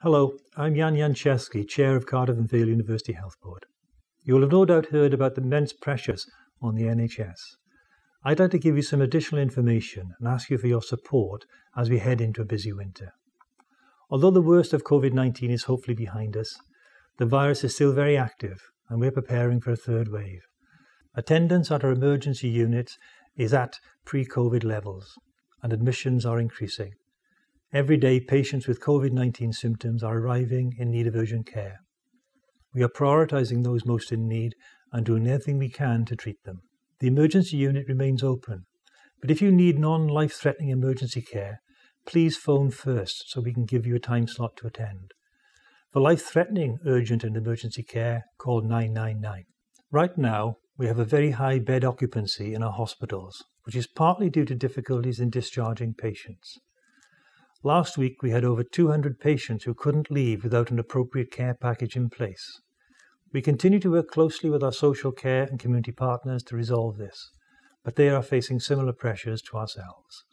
Hello, I'm Janczewski, Chair of Cardiff and Vale University Health Board. You will have no doubt heard about the immense pressures on the NHS. I'd like to give you some additional information and ask you for your support as we head into a busy winter. Although the worst of COVID-19 is hopefully behind us, the virus is still very active and we're preparing for a third wave. Attendance at our emergency units is at pre-COVID levels and admissions are increasing. Every day, patients with COVID-19 symptoms are arriving in need of urgent care. We are prioritising those most in need and doing everything we can to treat them. The emergency unit remains open, but if you need non-life-threatening emergency care, please phone first so we can give you a time slot to attend. For life-threatening urgent and emergency care, call 999. Right now, we have a very high bed occupancy in our hospitals, which is partly due to difficulties in discharging patients. Last week, we had over 200 patients who couldn't leave without an appropriate care package in place. We continue to work closely with our social care and community partners to resolve this, but they are facing similar pressures to ourselves.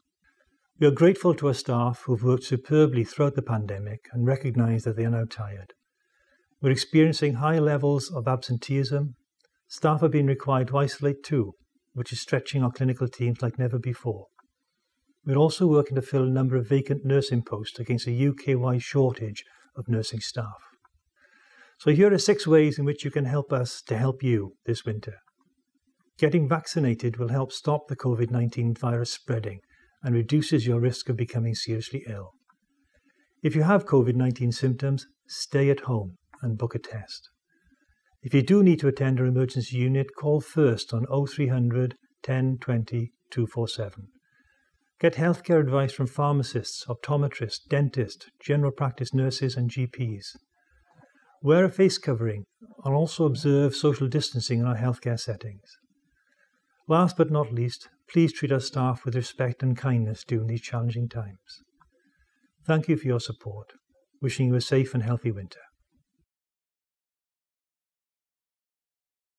We are grateful to our staff who have worked superbly throughout the pandemic and recognise that they are now tired. We're experiencing high levels of absenteeism. Staff are being required to isolate too, which is stretching our clinical teams like never before. We're also working to fill a number of vacant nursing posts against a UK-wide shortage of nursing staff. So here are 6 ways in which you can help us to help you this winter. Getting vaccinated will help stop the COVID-19 virus spreading and reduces your risk of becoming seriously ill. If you have COVID-19 symptoms, stay at home and book a test. If you do need to attend our emergency unit, call first on 0300 10 20 247. Get healthcare advice from pharmacists, optometrists, dentists, general practice nurses and GPs. Wear a face covering and also observe social distancing in our healthcare settings. Last but not least, please treat our staff with respect and kindness during these challenging times. Thank you for your support. Wishing you a safe and healthy winter.